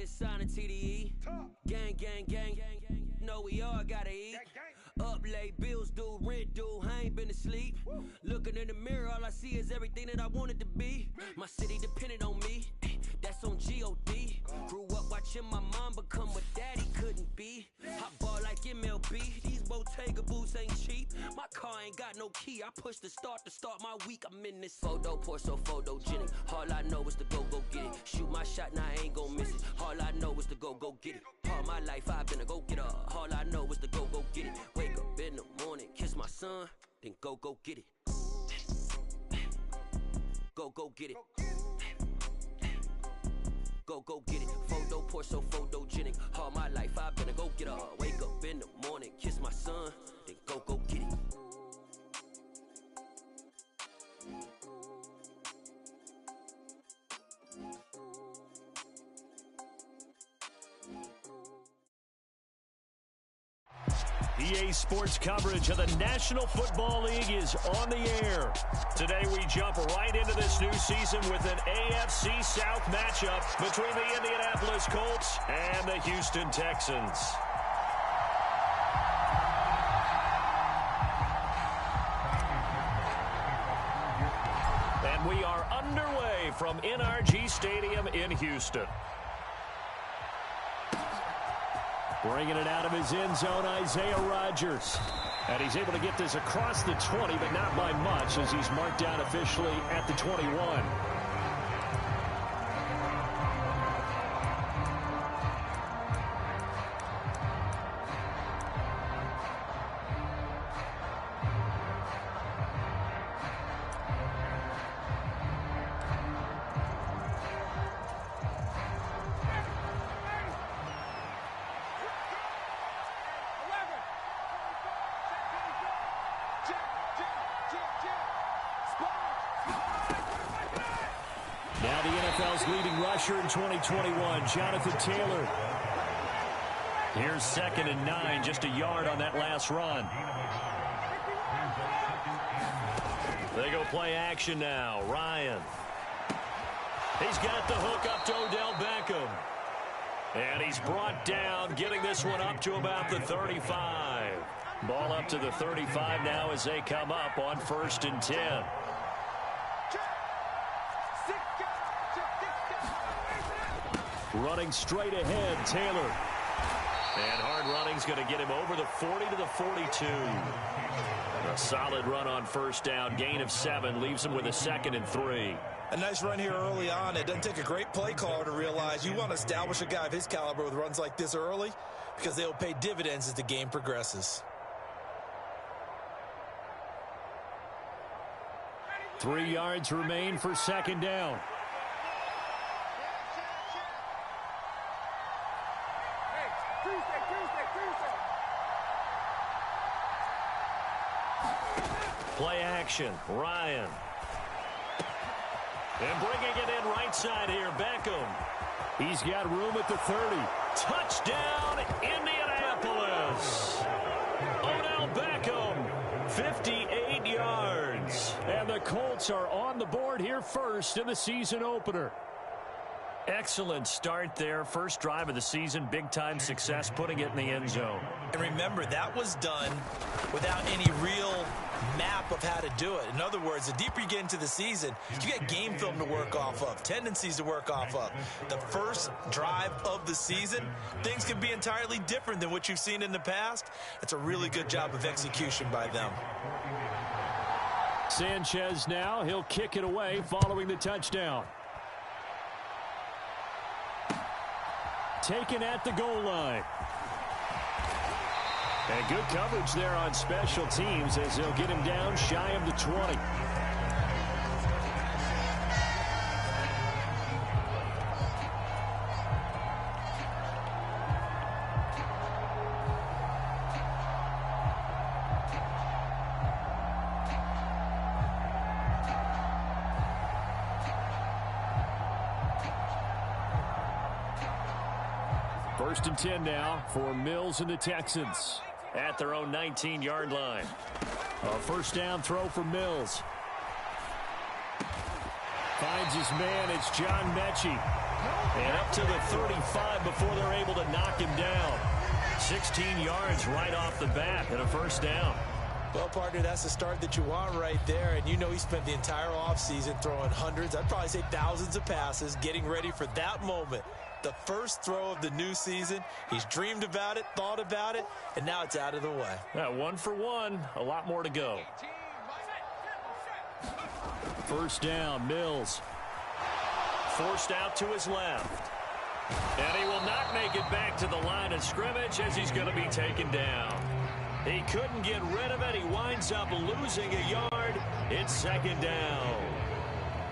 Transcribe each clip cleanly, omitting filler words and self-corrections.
just signed a TDE. Gang, gang, gang, gang, gang. No, we all gotta eat. Up late, bills due, rent due, I ain't been asleep. Looking in the mirror, all I see is everything that I wanted to be. My city depended on me, that's on G.O.D. Grew up watching my mom become what daddy couldn't be. Hot ball like MLB, these Bottega boots ain't cheap. My car ain't got no key, I push the start to start my week. I'm in this photo, pour so photogenic. All I know is to go get it. Shoot my shot, now I ain't gon' miss it. All I know is to go get it. All my life I've been a go-getter. All I know is to go get it. Wake up in the morning, kiss my son, then go get it. Go get it. Go get it. Photo pour so photogenic. All my life I've been a go-getter. Wake up in the morning, kiss my son, then go get it. EA Sports coverage of the National Football League is on the air. Today we jump right into this new season with an AFC South matchup between the Indianapolis Colts and the Houston Texans. And we are underway from NRG Stadium in Houston. Bringing it out of his end zone, Isaiah Rodgers. And he's able to get this across the 20, but not by much as he's marked down officially at the 21. Now the NFL's leading rusher in 2021, Jonathan Taylor. Here's 2nd and 9, just a yard on that last run. They go play action now. Ryan. He's got the hook up to Odell Beckham. And he's brought down, getting this one up to about the 35. Ball up to the 35 now as they come up on 1st and 10. Running straight ahead, Taylor. And hard running's going to get him over the 40 to the 42. A solid run on 1st down. Gain of 7 leaves him with a 2nd and 3. A nice run here early on. It doesn't take a great play caller to realize you want to establish a guy of his caliber with runs like this early because they'll pay dividends as the game progresses. 3 yards remain for 2nd down. Play action, Ryan. And bringing it in right side here, Beckham. He's got room at the 30. Touchdown, Indianapolis. Odell Beckham, 58 yards. And the Colts are on the board here first in the season opener. Excellent start there. First drive of the season, big-time success, putting it in the end zone. And remember, that was done without any real map of how to do it. In other words, the deeper you get into the season, you get game film to work off of, tendencies to work off of. The first drive of the season, things can be entirely different than what you've seen in the past. It's a really good job of execution by them. Sanchez now, he'll kick it away following the touchdown. Taken at the goal line. And good coverage there on special teams as they'll get him down shy of the 20. First and 10 now for Mills and the Texans at their own 19-yard line. A first down throw for Mills. Finds his man. It's John Mechie. And up to the 35 before they're able to knock him down. 16 yards right off the bat and a first down. Well, partner, that's the start that you want right there. And you know he spent the entire offseason throwing hundreds, I'd probably say thousands of passes, getting ready for that moment. The first throw of the new season. He's dreamed about it, thought about it, and now it's out of the way. Yeah, 1 for 1. A lot more to go. First down, Mills. Forced out to his left. And he will not make it back to the line of scrimmage as he's going to be taken down. He couldn't get rid of it. He winds up losing a yard. It's second down.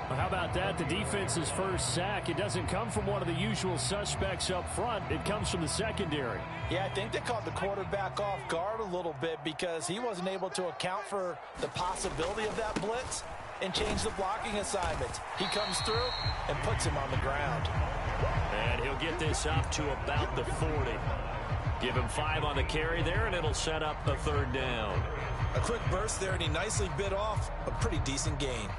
Well, how about that? The defense's first sack. It doesn't come from one of the usual suspects up front. It comes from the secondary. Yeah, I think they caught the quarterback off guard a little bit because he wasn't able to account for the possibility of that blitz and change the blocking assignments. He comes through and puts him on the ground. And he'll get this up to about the 40. Give him 5 on the carry there, and it'll set up a third down. A quick burst there, and he nicely bit off a pretty decent gain.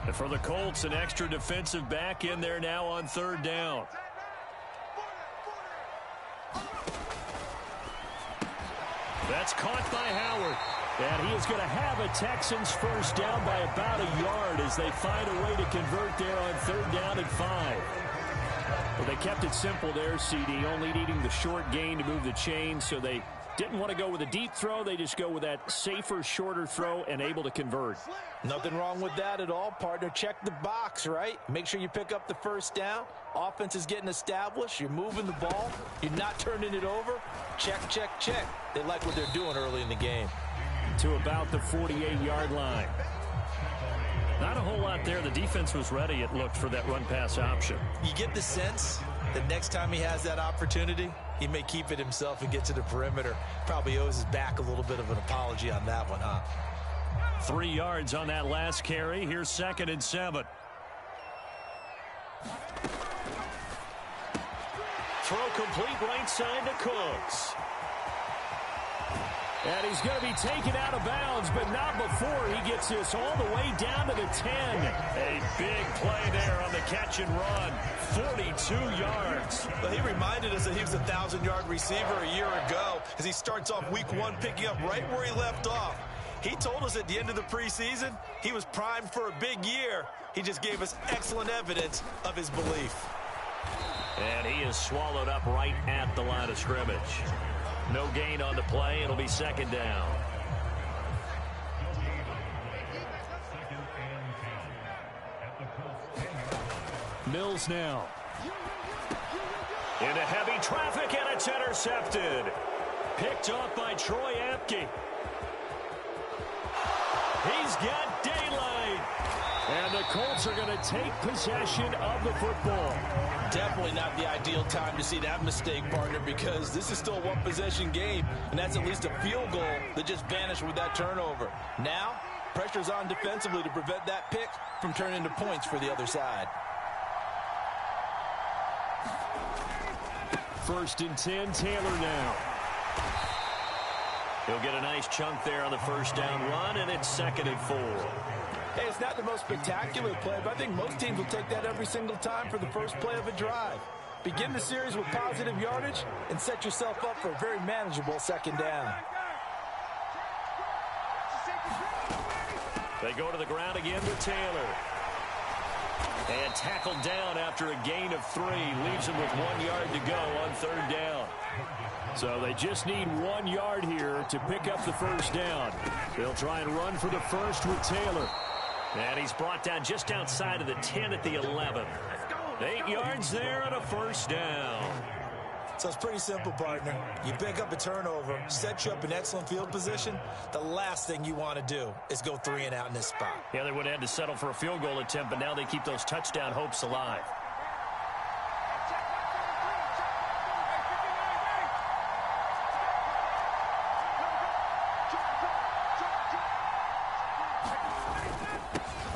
And for the Colts, an extra defensive back in there now on third down. That's caught by Howard. And he is going to have a Texans first down by about a yard as they find a way to convert there on third down and 5. Well, they kept it simple there, CD, only needing the short gain to move the chain, so they didn't want to go with a deep throw. They just go with that safer, shorter throw and able to convert. Nothing wrong with that at all, partner. Check the box, right? Make sure you pick up the first down. Offense is getting established. You're moving the ball. You're not turning it over. Check, check, check. They like what they're doing early in the game. To about the 48-yard line. Not a whole lot there. The defense was ready, it looked, for that run-pass option. You get the sense that next time he has that opportunity, he may keep it himself and get to the perimeter. Probably owes his back a little bit of an apology on that one, huh? 3 yards on that last carry. Here's 2nd and 7. Throw complete right side to Cooks. And he's going to be taken out of bounds, but not before he gets this all the way down to the 10. A big play there on the catch and run. 42 yards. Well, he reminded us that he was a 1,000-yard receiver a year ago as he starts off week 1 picking up right where he left off. He told us at the end of the preseason he was primed for a big year. He just gave us excellent evidence of his belief. And he is swallowed up right at the line of scrimmage. No gain on the play. It'll be second down. Mills now. Into heavy traffic, and it's intercepted. Picked off by Troy Apke. He's got daylight. And the Colts are going to take possession of the football. Definitely not the ideal time to see that mistake, partner, because this is still a one-possession game, and that's at least a field goal that just vanished with that turnover. Now, pressure's on defensively to prevent that pick from turning into points for the other side. 1st and 10, Taylor now. He'll get a nice chunk there on the first down run, and it's 2nd and 4. Hey, it's not the most spectacular play, but I think most teams will take that every single time for the first play of a drive. Begin the series with positive yardage and set yourself up for a very manageable second down. They go to the ground again with Taylor. And tackled down after a gain of 3. Leaves him with 1 yard to go on third down. So they just need 1 yard here to pick up the first down. They'll try and run for the first with Taylor. And he's brought down just outside of the 10 at the 11. 8 yards there and a first down. So it's pretty simple, partner. You pick up a turnover, set you up in excellent field position. The last thing you want to do is go 3 and out in this spot. Yeah, they would have had to settle for a field goal attempt, but now they keep those touchdown hopes alive.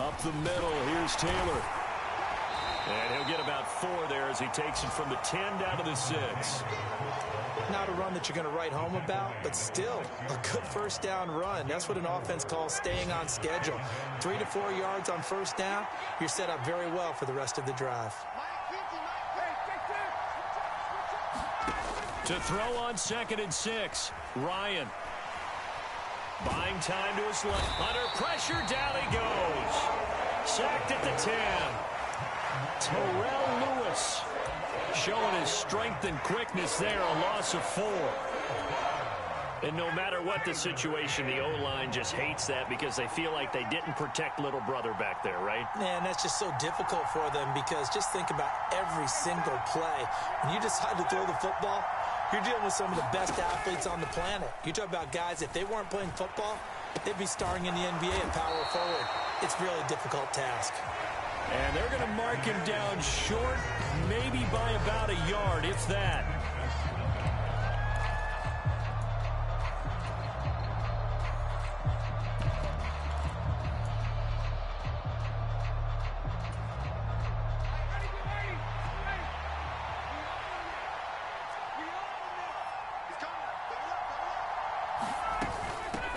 Up the middle, here's Taylor. And he'll get about 4 there as he takes it from the 10 down to the 6. Not a run that you're going to write home about, but still a good first down run. That's what an offense calls staying on schedule. 3 to 4 yards on first down, you're set up very well for the rest of the drive. To throw on 2nd and 6, Ryan. Buying time to his left. Under pressure, down he goes. Sacked at the 10. Terrell Lewis showing his strength and quickness there, a loss of 4. And no matter what the situation, the O-line just hates that because they feel like they didn't protect little brother back there, right? Man, that's just so difficult for them because just think about every single play. When you decide to throw the football, you're dealing with some of the best athletes on the planet. You talk about guys, if they weren't playing football, they'd be starring in the NBA at power forward. It's a really difficult task. And they're going to mark him down short, maybe by about a yard, if that.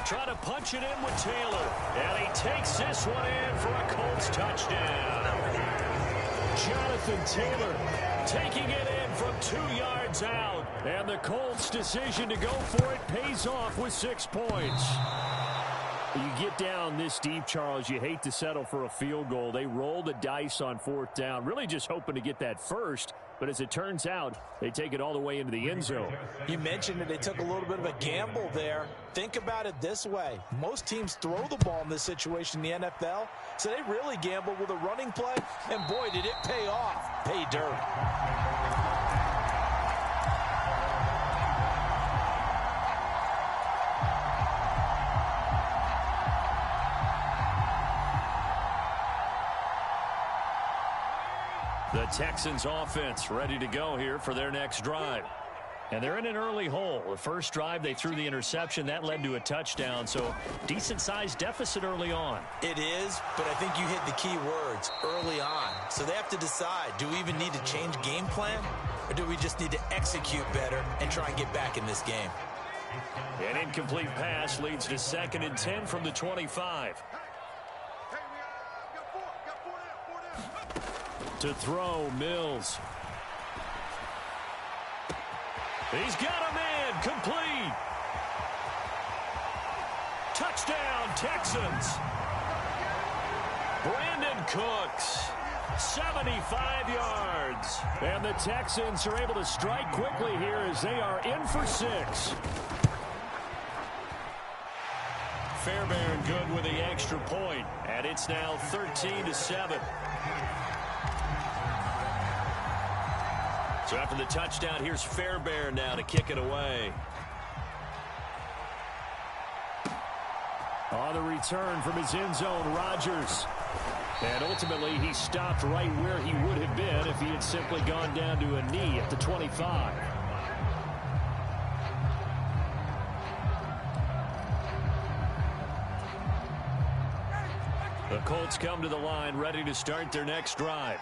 Trying to punch it in with Taylor. And he takes this one in for a Colts touchdown. Jonathan Taylor taking it in from 2 yards out. And the Colts' decision to go for it pays off with 6 points. You get down this deep, Charles, you hate to settle for a field goal. They roll the dice on 4th down, really just hoping to get that first. But as it turns out, they take it all the way into the end zone. You mentioned that they took a little bit of a gamble there. Think about it this way. Most teams throw the ball in this situation in the NFL, so they really gamble with a running play, and boy, did it pay off. Pay dirt. The Texans offense ready to go here for their next drive. And they're in an early hole. The first drive, they threw the interception. That led to a touchdown, so decent-sized deficit early on. It is, but I think you hit the key words, early on. So they have to decide, do we even need to change game plan, or do we just need to execute better and try and get back in this game? An incomplete pass leads to 2nd and 10 from the 25. To throw, Mills. He's got a man, complete. Touchdown, Texans. Brandon Cooks, 75 yards. And the Texans are able to strike quickly here as they are in for 6. Fairbairn good with the extra point, and it's now 13-7. So after the touchdown, here's Fairbairn now to kick it away. On the return from his end zone, Rodgers. And ultimately, he stopped right where he would have been if he had simply gone down to a knee at the 25. The Colts come to the line, ready to start their next drive.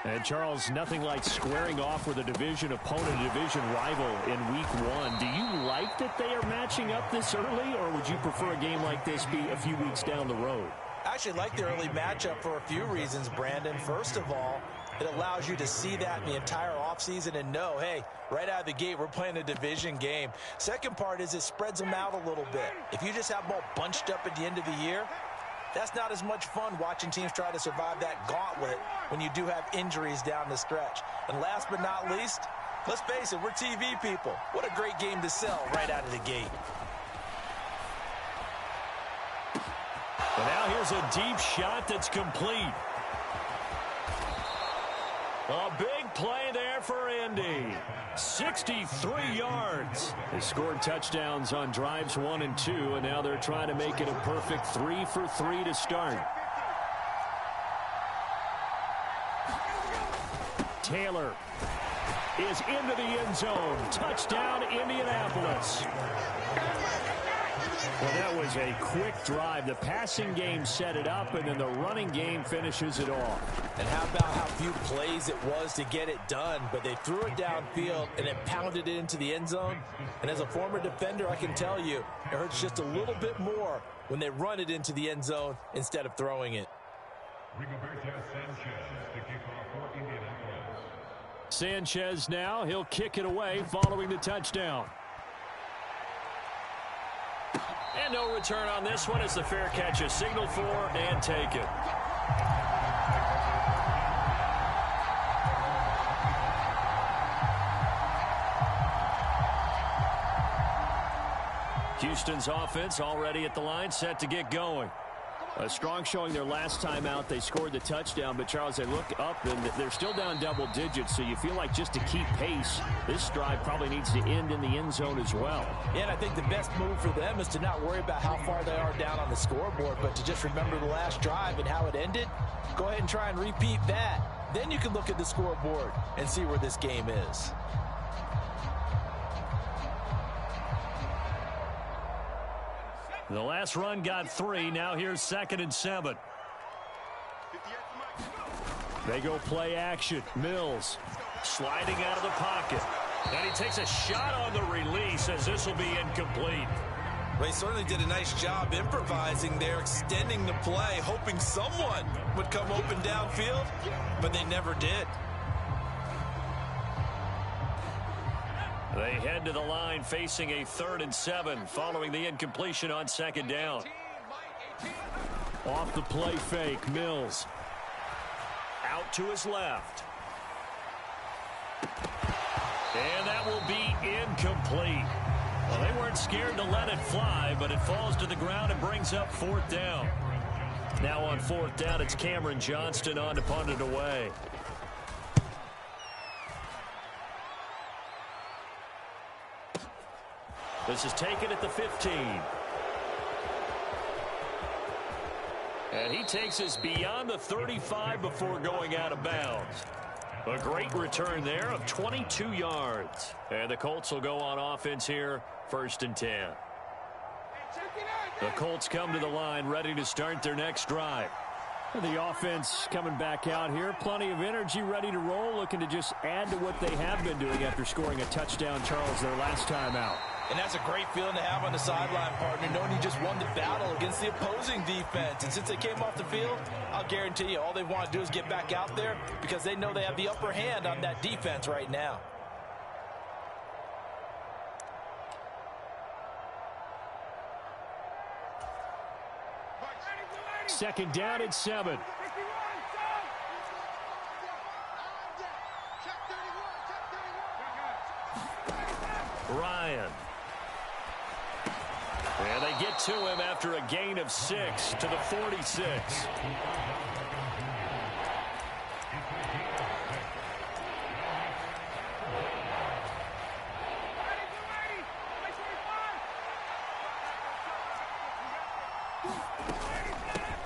And, Charles, nothing like squaring off with a division opponent, a division rival in Week 1. Do you like that they are matching up this early, or would you prefer a game like this be a few weeks down the road? I actually like the early matchup for a few reasons, Brandon. First of all, it allows you to see that in the entire offseason and know, hey, right out of the gate, we're playing a division game. Second part is it spreads them out a little bit. If you just have them all bunched up at the end of the year, that's not as much fun watching teams try to survive that gauntlet when you do have injuries down the stretch. And last but not least, let's face it, we're TV people. What a great game to sell right out of the gate. And now here's a deep shot that's complete. A big play there for Indy. 63 yards. They scored touchdowns on drives 1 and 2, and now they're trying to make it a perfect 3 for 3 to start. Taylor is into the end zone. Touchdown, Indianapolis. Well, that was a quick drive. The passing game set it up, and then the running game finishes it off. And how about how few plays it was to get it done, but they threw it downfield and it pounded it into the end zone. And as a former defender, I can tell you, it hurts just a little bit more when they run it into the end zone instead of throwing it. Sanchez now, he'll kick it away following the touchdown. And no return on this one as the fair catch is signaled for and taken. Houston's offense already at the line, set to get going. A strong showing their last time out. They scored the touchdown, but Charles, they look up and they're still down double digits, so you feel like just to keep pace, this drive probably needs to end in the end zone as well. Yeah, and I think the best move for them is to not worry about how far they are down on the scoreboard, but to just remember the last drive and how it ended. Go ahead and try and repeat that. Then you can look at the scoreboard and see where this game is. The last run got 3. Now here's 2nd and 7. They go play action. Mills Sliding out of the pocket. And he takes a shot on the release as this will be incomplete. Well, he certainly did a nice job improvising there, extending the play, hoping someone would come open downfield, but they never did. They head to the line facing a 3rd and 7 following the incompletion on 2nd down. Off the play fake, Mills. Out to his left. And that will be incomplete. Well, they weren't scared to let it fly, but it falls to the ground and brings up 4th down. Now on 4th down, it's Cameron Johnston on to punt it away. This is taken at the 15. And he takes us beyond the 35 before going out of bounds. A great return there of 22 yards. And the Colts will go on offense here, 1st and 10. The Colts come to the line ready to start their next drive. The offense coming back out here. Plenty of energy, ready to roll, looking to just add to what they have been doing after scoring a touchdown, Charles, their last time out. And that's a great feeling to have on the sideline, partner, knowing you just won the battle against the opposing defense. And since they came off the field, I'll guarantee you all they want to do is get back out there because they know they have the upper hand on that defense right now. Second down at 7. Ryan. And they get to him after a gain of 6 to the 46.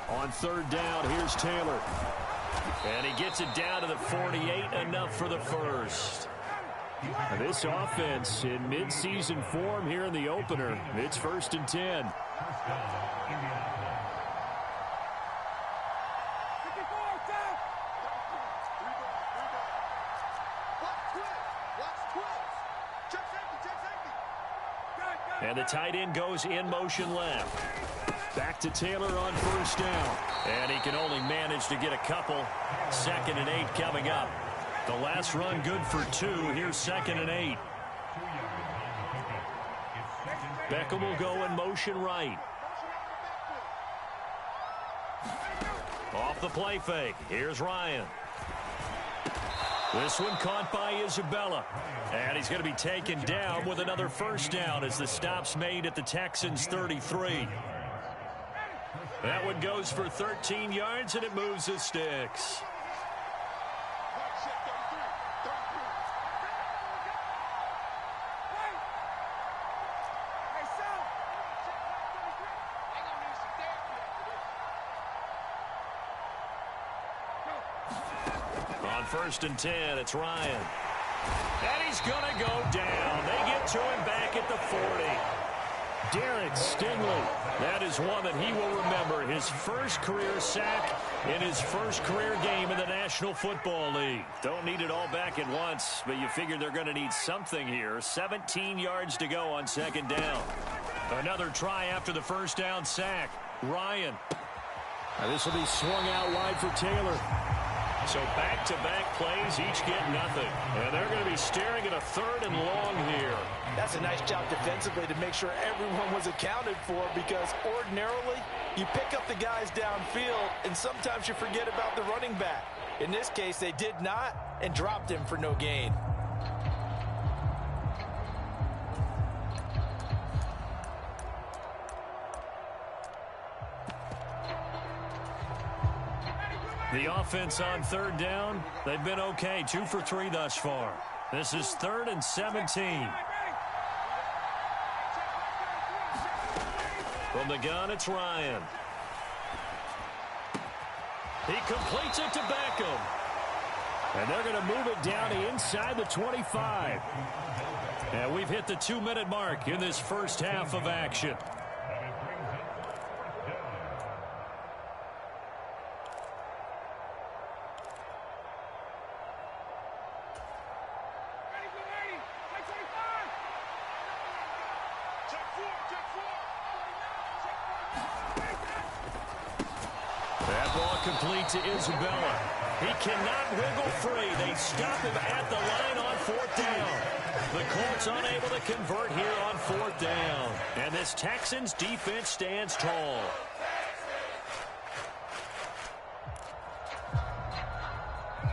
On 3rd down, here's Taylor. And he gets it down to the 48, enough for the first. This offense in midseason form here in the opener. It's 1st and 10. And the tight end goes in motion left. Back to Taylor on 1st down. And he can only manage to get a couple. 2nd and 8 coming up. The last run good for 2. Here's 2nd and 8. Beckham will go in motion right. Off the play fake. Here's Ryan. This one caught by Isabella. And he's going to be taken down with another 1st down as the stop's made at the Texans' 33. That one goes for 13 yards, and it moves the sticks. On 1st and 10, it's Ryan. And he's going to go down. They get to him back at the 40. Darren Stingley. That is one that he will remember. His first career sack in his first career game in the National Football League. Don't need it all back at once, but you figure they're going to need something here. 17 yards to go on second down. Another try after the first down sack. Ryan. Now this will be swung out wide for Taylor. So back-to-back plays, each get nothing. And they're going to be staring at a third and long here. That's a nice job defensively to make sure everyone was accounted for, because ordinarily you pick up the guys downfield and sometimes you forget about the running back. In this case, they did not and dropped him for no gain. The offense on third down, they've been okay. 2 for 3 thus far. This is 3rd and 17. From the gun, it's Ryan. He completes it to Beckham. And they're going to move it down to inside the 25. And we've hit the 2-minute mark in this first half of action. Complete to Isabella. He cannot wiggle free. They stop him at the line on 4th down. The Colts unable to convert here on 4th down. And this Texans defense stands tall.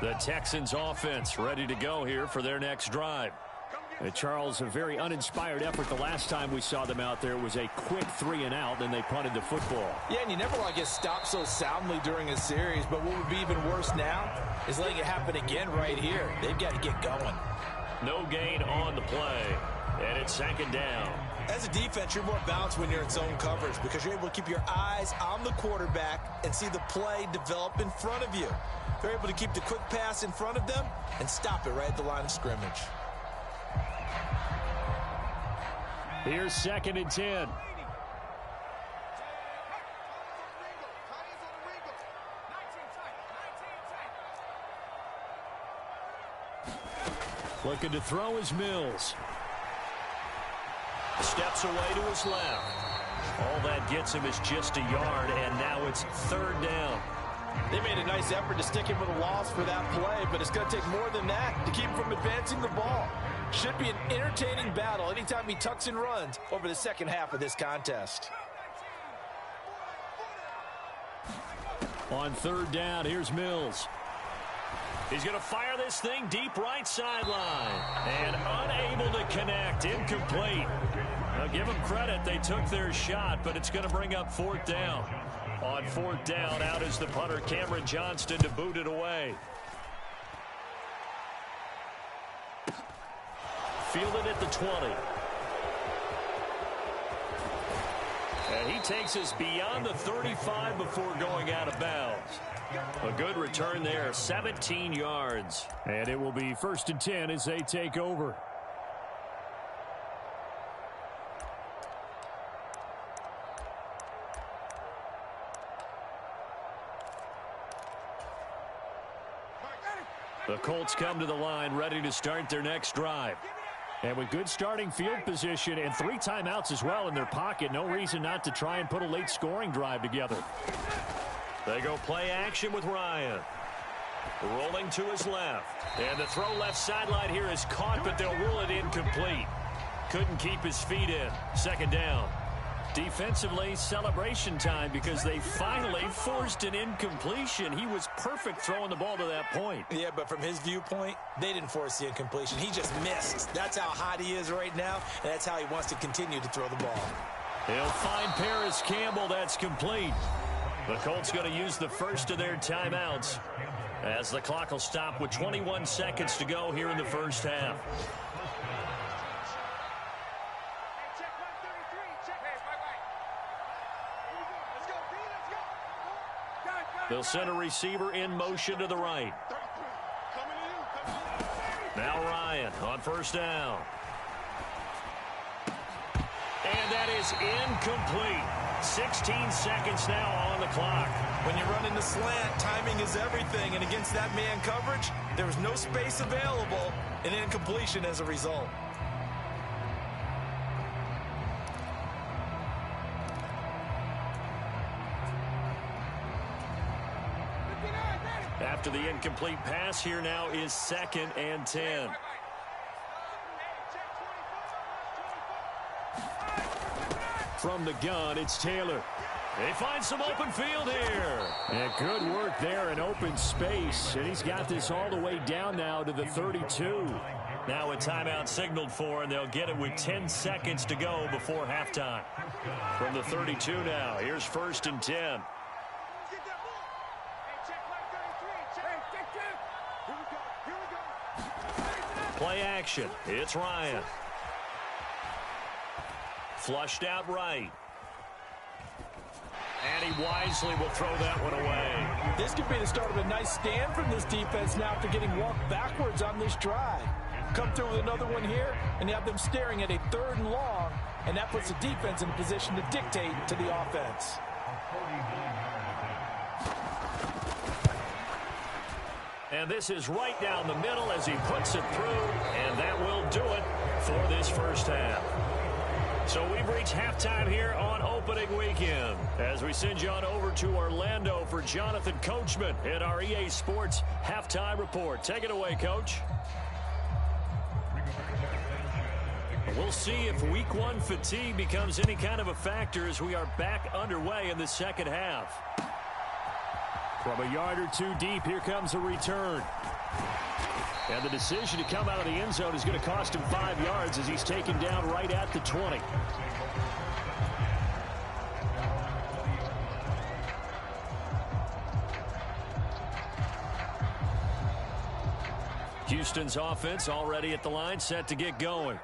The Texans offense ready to go here for their next drive. Charles, a very uninspired effort the last time we saw them out there. Was a quick 3 and out, then they punted the football. Yeah, and you never want to get stopped so soundly during a series, but what would be even worse now is letting it happen again right here. They've got to get going. No gain on the play, and it's 2nd down. As a defense, you're more balanced when you're in zone coverage because you're able to keep your eyes on the quarterback and see the play develop in front of you. They're able to keep the quick pass in front of them and stop it right at the line of scrimmage. Here's 2nd and 10. Looking to throw is Mills. Steps away to his left. All that gets him is just a yard, and now it's 3rd down. They made a nice effort to stick him with a loss for that play, but it's going to take more than that to keep him from advancing the ball. Should be an entertaining battle anytime he tucks and runs over the second half of this contest. On 3rd down, here's Mills. He's going to fire this thing deep right sideline. And unable to connect. Incomplete. Now give them credit. They took their shot, but it's going to bring up 4th down. On 4th down, out is the punter, Cameron Johnston, to boot it away. Fielded at the 20. And he takes us beyond the 35 before going out of bounds. A good return there, 17 yards. And it will be 1st and 10 as they take over. The Colts come to the line ready to start their next drive. And with good starting field position and 3 timeouts as well in their pocket, no reason not to try and put a late scoring drive together. They go play action with Ryan. Rolling to his left. And the throw left sideline here is caught, but they'll rule it incomplete. Couldn't keep his feet in. 2nd down. Defensively, celebration time because they finally forced an incompletion. He was perfect throwing the ball to that point. Yeah, but from his viewpoint, they didn't force the incompletion. He just missed. That's how hot he is right now, and that's how he wants to continue to throw the ball. He'll find Paris Campbell. That's complete. The Colts going to use the first of their timeouts as the clock will stop with 21 seconds to go here in the first half. They'll send a receiver in motion to the right. Now Ryan on 1st down. And that is incomplete. 16 seconds now on the clock. When you're running the slant, timing is everything, and against that man coverage, there was no space available, and incompletion as a result. After the incomplete pass, here now is 2nd and 10. From the gun, it's Taylor. They find some open field here. And good work there in open space. And he's got this all the way down now to the 32. Now a timeout signaled for, and they'll get it with 10 seconds to go before halftime. From the 32 now, here's 1st and 10. Play action. It's Ryan. Flushed out right. And he wisely will throw that one away. This could be the start of a nice stand from this defense now after getting walked backwards on this drive. Come through with another one here, and you have them staring at a 3rd and long, and that puts the defense in a position to dictate to the offense. And this is right down the middle as he puts it through, and that will do it for this first half. So we've reached halftime here on opening weekend as we send you on over to Orlando for Jonathan Coachman in our EA Sports Halftime Report. Take it away, Coach. We'll see if Week 1 fatigue becomes any kind of a factor as we are back underway in the second half. From a yard or two deep, here comes a return. And the decision to come out of the end zone is going to cost him 5 yards as he's taken down right at the 20. Houston's offense already at the line, set to get going.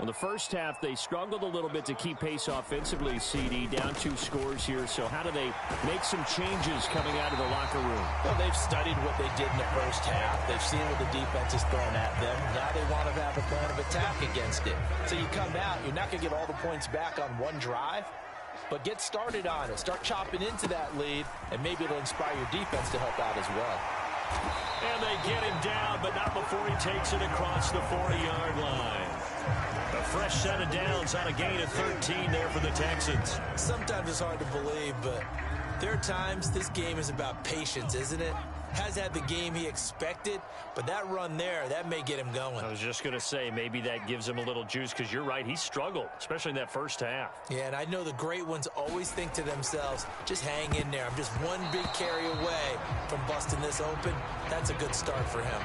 Well, the first half, they struggled a little bit to keep pace offensively, CD, down 2 scores here. So how do they make some changes coming out of the locker room? Well, they've studied what they did in the first half. They've seen what the defense is throwing at them. Now they want to have a plan of attack against it. So you come out, you're not going to get all the points back on one drive, but get started on it. Start chopping into that lead, and maybe it'll inspire your defense to help out as well. And they get him down, but not before he takes it across the 40-yard line. A fresh set of downs on a gain of 13 there for the Texans. Sometimes it's hard to believe, but there are times this game is about patience, isn't it? Has had the game he expected, but that run there, that may get him going. I was just going to say, maybe that gives him a little juice, because you're right, he struggled, especially in that first half. Yeah, and I know the great ones always think to themselves, just hang in there. I'm just one big carry away from busting this open. That's a good start for him.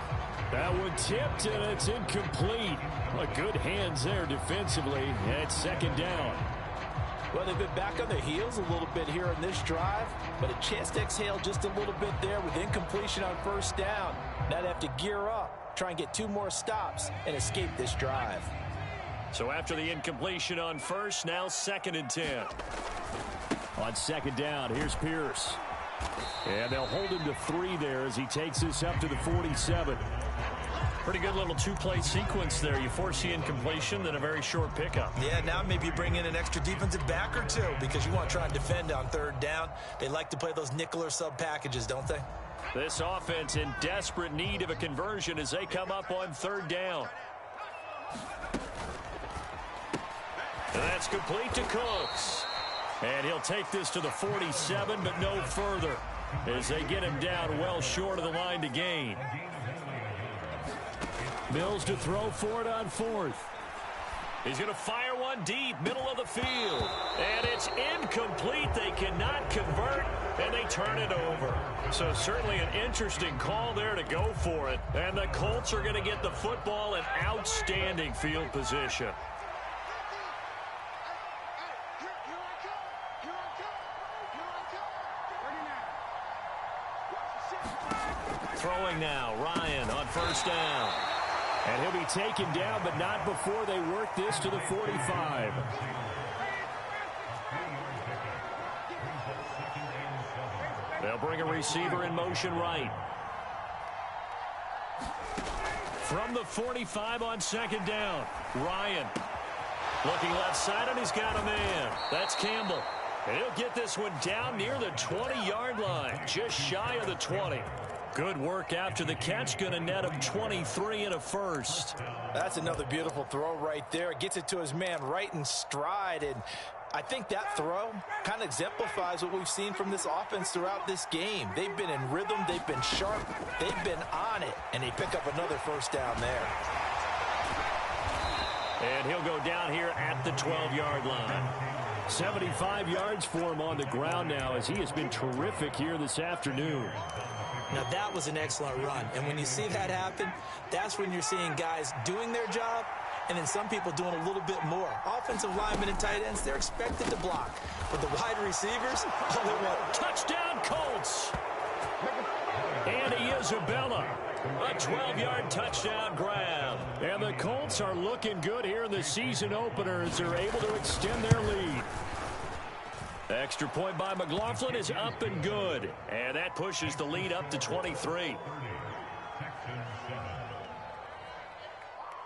That one tipped, and it's incomplete. Good hands there defensively, and it's 2nd down. Well, they've been back on their heels a little bit here on this drive, but a chance to exhale just a little bit there with incompletion on 1st down. Now they have to gear up, try and get 2 more stops, and escape this drive. So after the incompletion on 1st, now 2nd and 10. On 2nd down, here's Pierce. And they'll hold him to 3 there as he takes this up to the 47. Pretty good little 2-play sequence there. You force the incompletion, then a very short pickup. Yeah, now maybe bring in an extra defensive back or 2 because you want to try and defend on 3rd down. They like to play those nickel or sub packages, don't they? This offense in desperate need of a conversion as they come up on 3rd down. And that's complete to Cooks. And he'll take this to the 47, but no further as they get him down well short of the line to gain. Mills to throw for it on 4th. He's going to fire one deep, middle of the field. And it's incomplete. They cannot convert, and they turn it over. So certainly an interesting call there to go for it. And the Colts are going to get the football in outstanding field position. Throwing now, Ryan on 1st down. And he'll be taken down, but not before they work this to the 45. They'll bring a receiver in motion right. From the 45 on 2nd down, Ryan. Looking left side, and he's got a man. That's Campbell. And he'll get this one down near the 20-yard line, just shy of the 20. Good work after the catch. Going to net him 23 and a first. That's another beautiful throw right there. Gets it to his man right in stride. And I think that throw kind of exemplifies what we've seen from this offense throughout this game. They've been in rhythm. They've been sharp. They've been on it. And they pick up another first down there. And he'll go down here at the 12-yard line. 75 yards for him on the ground now, as he has been terrific here this afternoon. Now, that was an excellent run. And when you see that happen, that's when you're seeing guys doing their job and then some people doing a little bit more. Offensive linemen and tight ends, they're expected to block. But the wide receivers, all they want. Touchdown, Colts! Andy Isabella, a 12-yard touchdown grab. And the Colts are looking good here in the season opener as they're able to extend their lead. Extra point by McLaughlin is up and good. And that pushes the lead up to 23.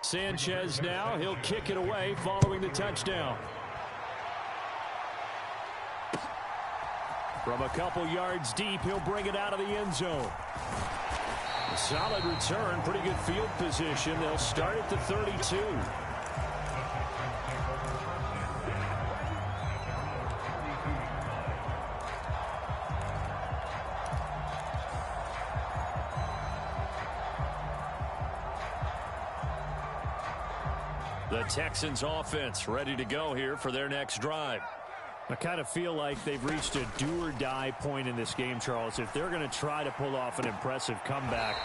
Sanchez now, he'll kick it away following the touchdown. From a couple yards deep, he'll bring it out of the end zone. A solid return, pretty good field position. They'll start at the 32. The Texans offense ready to go here for their next drive. I kind of feel like they've reached a do-or-die point in this game, Charles. If they're going to try to pull off an impressive comeback,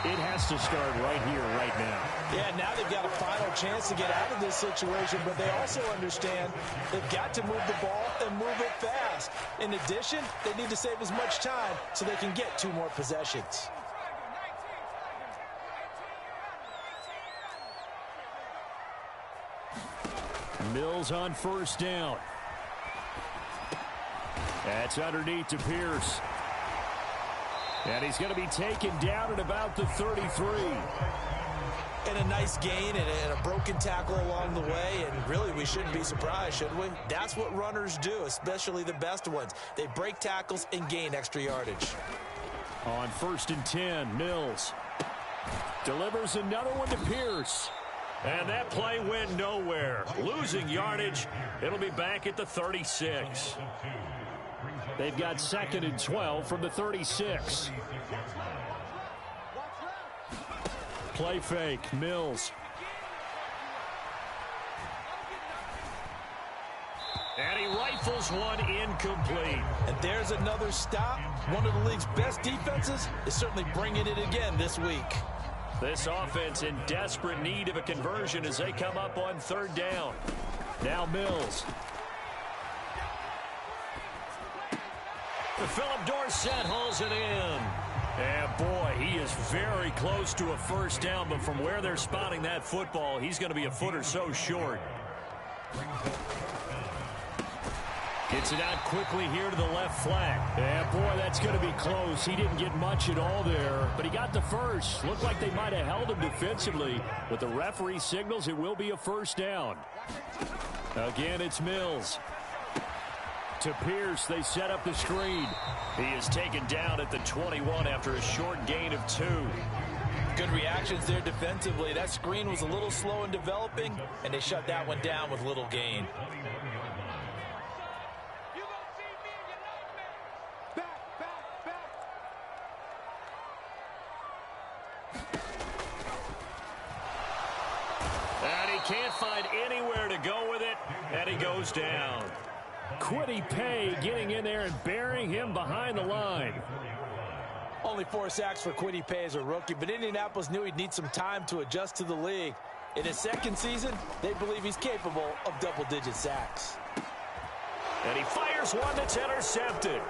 it has to start right here, right now. Yeah, now they've got a final chance to get out of this situation, but they also understand they've got to move the ball and move it fast. In addition, they need to save as much time so they can get 2 more possessions. Mills on first down. That's underneath to Pierce. And he's going to be taken down at about the 33. And a nice gain and a broken tackle along the way. And really, we shouldn't be surprised, should we? That's what runners do, especially the best ones. They break tackles and gain extra yardage. On 1st and 10, Mills delivers another one to Pierce. And that play went nowhere. Losing yardage. It'll be back at the 36. They've got 2nd and 12 from the 36. Play fake. Mills. And he rifles one incomplete. And there's another stop. One of the league's best defenses is certainly bringing it again this week. This offense in desperate need of a conversion as they come up on 3rd down. Now Mills. Philip Dorsett hauls it in. And boy, he is very close to a first down, but from where they're spotting that football, he's going to be a foot or so short. Gets it out quickly here to the left flank. And boy, that's going to be close. He didn't get much at all there, but he got the first. Looked like they might have held him defensively, but the referee signals it will be a first down. Again, it's Mills. To Pierce, they set up the screen. He is taken down at the 21 after a short gain of 2. Good reactions there defensively. That screen was a little slow in developing, and they shut that one down with little gain. And he can't find anywhere to go with it, and he goes down. Kwity Paye getting in there and burying him behind the line. Only 4 sacks for Kwity Paye as a rookie, but Indianapolis knew he'd need some time to adjust to the league. In his 2nd season, they believe he's capable of double-digit sacks. And he fires one that's intercepted.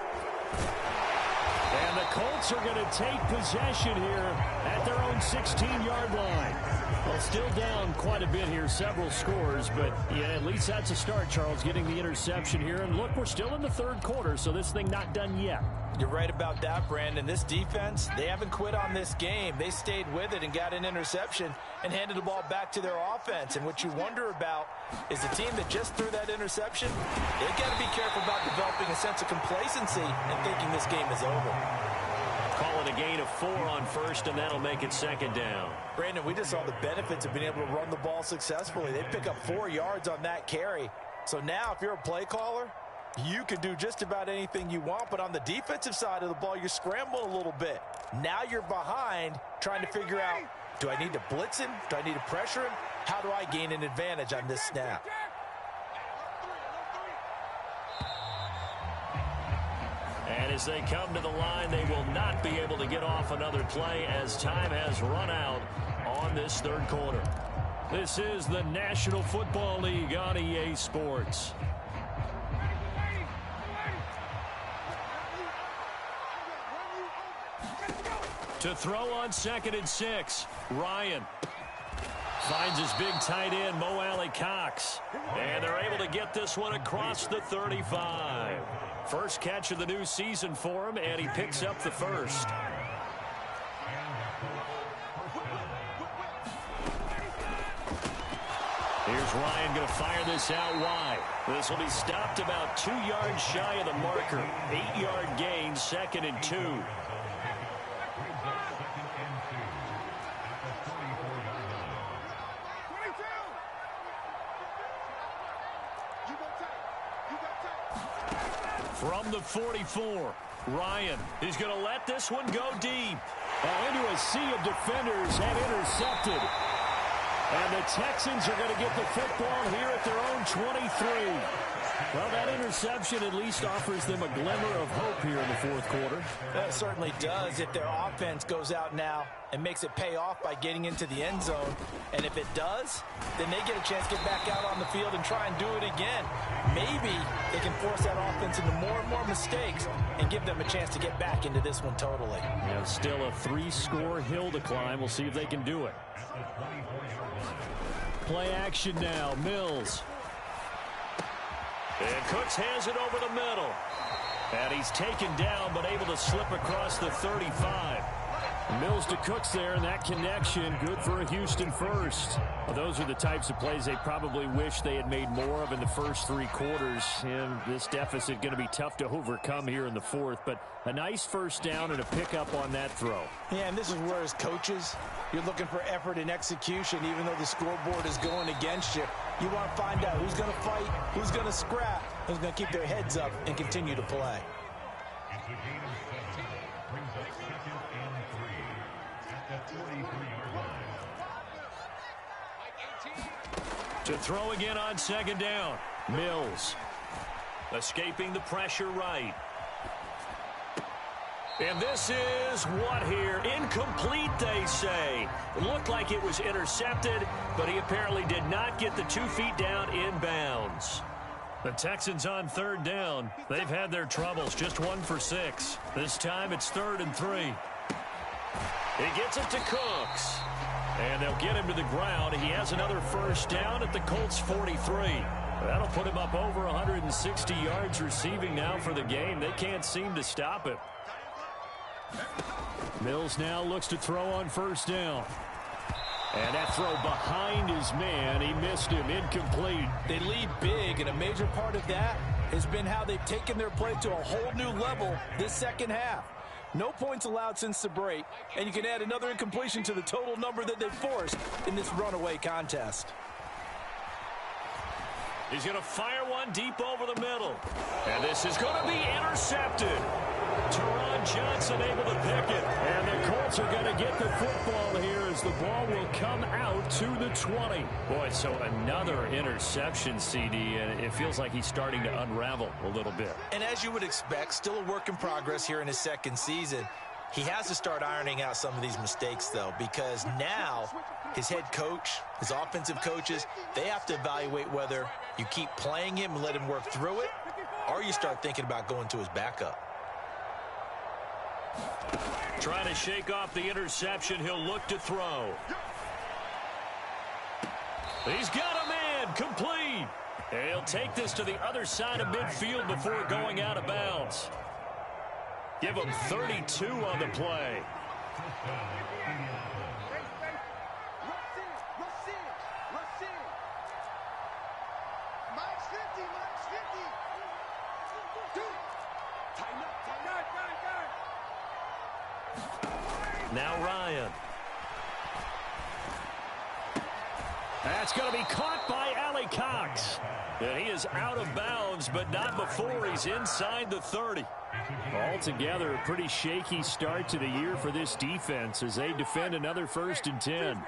And the Colts are going to take possession here at their own 16-yard line. Well, still down quite a bit here, several scores, but yeah, at least that's a start, Charles, getting the interception here. And look, we're still in the third quarter, so this thing not done yet. You're right about that, Brandon. This defense, they haven't quit on this game. They stayed with it and got an interception and handed the ball back to their offense. And what you wonder about is the team that just threw that interception, they've got to be careful about developing a sense of complacency and thinking this game is over. Call it a gain of 4 on first, and that'll make it second down. Brandon, we just saw the benefits of being able to run the ball successfully. They pick up 4 yards on that carry. So now if you're a play caller, you can do just about anything you want, but on the defensive side of the ball, you're scrambling a little bit. Now you're behind trying to figure out, do I need to blitz him? Do I need to pressure him? How do I gain an advantage on this snap? And as they come to the line, they will not be able to get off another play as time has run out on this third quarter. This is the National Football League on EA Sports. To throw on 2nd and 6, Ryan finds his big tight end, Mo Alley-Cox. And they're able to get this one across the 35. First catch of the new season for him, and he picks up the first. Here's Ryan going to fire this out wide. This will be stopped about 2 yards shy of the marker. 8-yard gain, 2nd and 2. From the 44, Ryan is going to let this one go deep. Into a sea of defenders and intercepted. And the Texans are going to get the football here at their own 23. Well, that interception at least offers them a glimmer of hope here in the fourth quarter. That certainly does if their offense goes out now and makes it pay off by getting into the end zone. And if it does, then they get a chance to get back out on the field and try and do it again. Maybe they can force that offense into more and more mistakes and give them a chance to get back into this one totally. Yeah, still a 3-score hill to climb. We'll see if they can do it. Play action now. Mills. And Cooks has it over the middle. And he's taken down, but able to slip across the 35. Mills to Cooks there, and that connection good for a Houston first. Well, those are the types of plays they probably wish they had made more of in the first 3 quarters. And this deficit going to be tough to overcome here in the fourth. But a nice first down and a pickup on that throw. Yeah, and this is where as coaches, you're looking for effort and execution, even though the scoreboard is going against you. You want to find out who's going to fight, who's going to scrap, who's going to keep their heads up and continue to play. To throw again on 2nd down. Mills escaping the pressure right. And this is what here? Incomplete, they say. It looked like it was intercepted, but he apparently did not get the 2 feet down inbounds. The Texans on 3rd down. They've had their troubles, just 1 for 6. This time it's 3rd and 3. He gets it to Cooks. And they'll get him to the ground. He has another first down at the Colts 43. That'll put him up over 160 yards receiving now for the game. They can't seem to stop it. Mills now looks to throw on 1st down. And that throw behind his man. He missed him. Incomplete. They lead big, and a major part of that has been how they've taken their play to a whole new level this second half. No points allowed since the break, and you can add another incompletion to the total number that they've forced in this runaway contest. He's going to fire one deep over the middle. And this is going to be intercepted. Teron Johnson able to pick it. And the Colts are going to get the football here as the ball will come out to the 20. Boy, so another interception, CD, and it feels like he's starting to unravel a little bit. And as you would expect, still a work in progress here in his 2nd season. He has to start ironing out some of these mistakes, though, because now his head coach, his offensive coaches, they have to evaluate whether you keep playing him and let him work through it, or you start thinking about going to his backup. Trying to shake off the interception. He'll look to throw. He's got a man. Complete. And he'll take this to the other side of midfield before going out of bounds. Give him 32 on the play. Now Ryan. That's going to be caught by Ali Cox. And he is out of bounds, but not before he's inside the 30. Altogether, a pretty shaky start to the year for this defense as they defend another 1st and 10.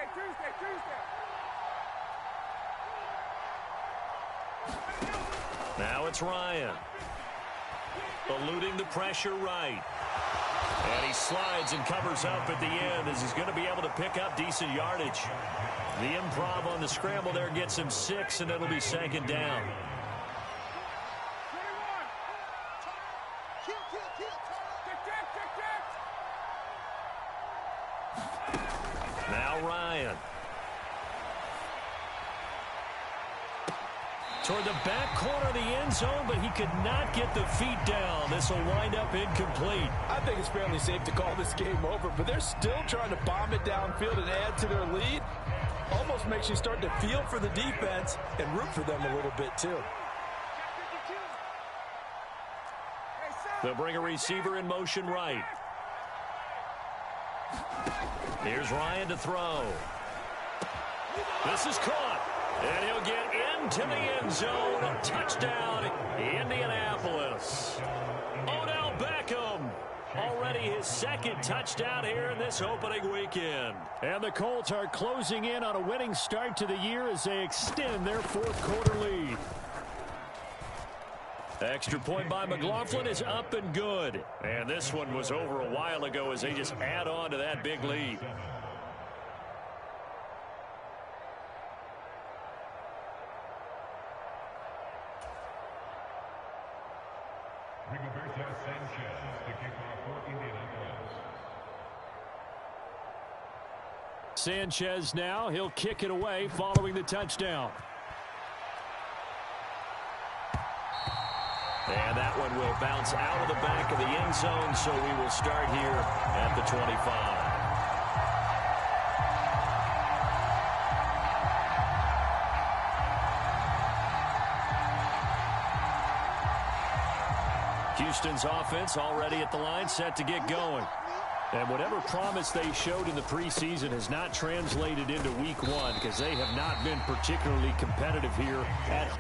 Now it's Ryan. Eluding the pressure right. And he slides and covers up at the end as he's going to be able to pick up decent yardage. The improv on the scramble there gets him 6, and it'll be 2nd down. Now Ryan. Toward the back corner of the end zone, but he could not get the feet down. This will wind up incomplete. I think it's fairly safe to call this game over, but they're still trying to bomb it downfield and add to their lead. Almost makes you start to feel for the defense and root for them a little bit too. They'll bring a receiver in motion right. Here's Ryan to throw. This is caught. And he'll get into the end zone. Touchdown, Indianapolis. Odell Beckham. Already his 2nd touchdown here in this opening weekend. And the Colts are closing in on a winning start to the year as they extend their 4th quarter lead. Extra point by McLaughlin is up and good. And this one was over a while ago as they just add on to that big lead. Sanchez now. He'll kick it away following the touchdown. And that one will bounce out of the back of the end zone, so we will start here at the 25. Houston's offense already at the line, set to get going. And whatever promise they showed in the preseason has not translated into week 1 because they have not been particularly competitive here at home.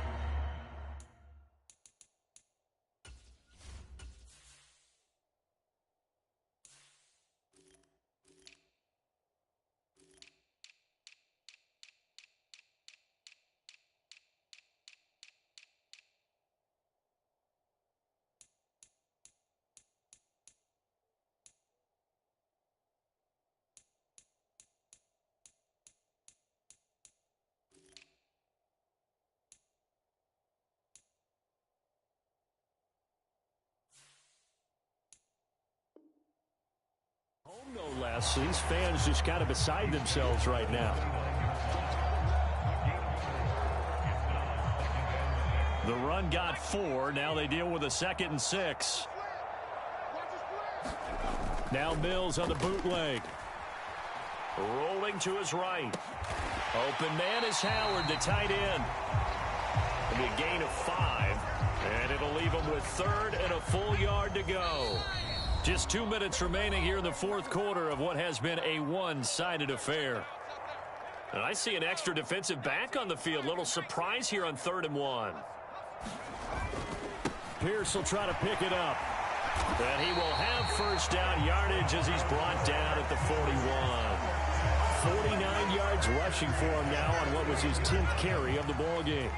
No less. These fans just kind of beside themselves right now. The run got 4. Now they deal with a 2nd and 6. Now Mills on the bootleg. Rolling to his right. Open man is Howard, the tight end. It'll be a gain of 5. And it'll leave him with 3rd and a full yard to go. Just 2 minutes remaining here in the 4th quarter of what has been a one-sided affair. And I see an extra defensive back on the field. Little surprise here on 3rd and 1. Pierce will try to pick it up. And he will have 1st down yardage as he's brought down at the 41. 49 yards rushing for him now on what was his 10th carry of the ball game.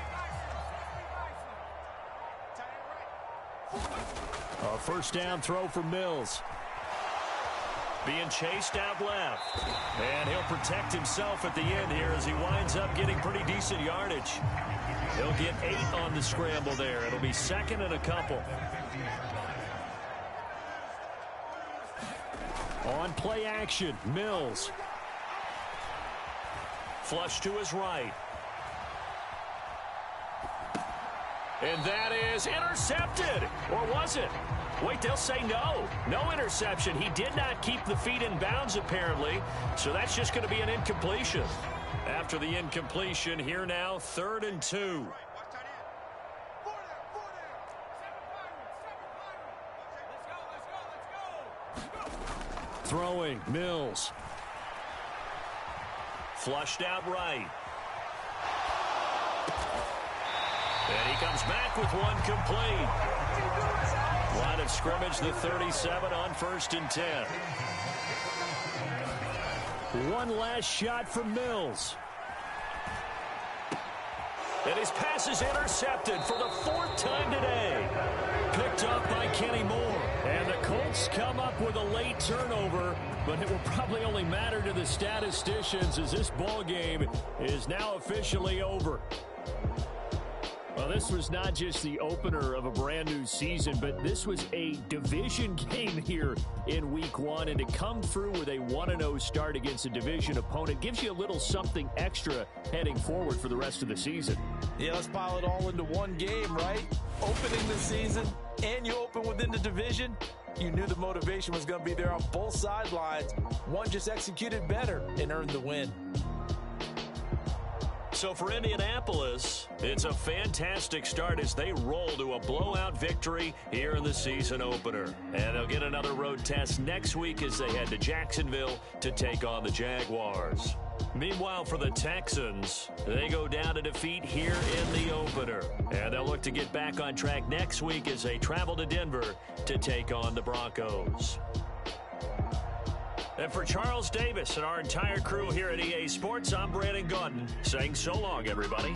A 1st down throw for Mills. Being chased out left. And he'll protect himself at the end here as he winds up getting pretty decent yardage. He'll get 8 on the scramble there. It'll be 2nd and a couple. On play action, Mills. Flush to his right. And that is intercepted. Or was it? Wait, they'll say no. No interception. He did not keep the feet in bounds, apparently. So that's just going to be an incompletion. After the incompletion, here now, 3rd and 2. Throwing, Mills. Flushed out right. And he comes back with one complete. Line of scrimmage, the 37 on 1st and 10. One last shot from Mills. And his pass is intercepted for the 4th time today. Picked up by Kenny Moore. And the Colts come up with a late turnover, but it will probably only matter to the statisticians as this ball game is now officially over. Well, this was not just the opener of a brand new season, but this was a division game here in week 1. And to come through with a 1-0 start against a division opponent gives you a little something extra heading forward for the rest of the season. Yeah, let's pile it all into one game, right? Opening the season, and you open within the division. You knew the motivation was going to be there on both sidelines. One just executed better and earned the win. So for Indianapolis, it's a fantastic start as they roll to a blowout victory here in the season opener. And they'll get another road test next week as they head to Jacksonville to take on the Jaguars. Meanwhile, for the Texans, they go down to defeat here in the opener. And they'll look to get back on track next week as they travel to Denver to take on the Broncos. And for Charles Davis and our entire crew here at EA Sports, I'm Brandon Gaudin saying so long, everybody.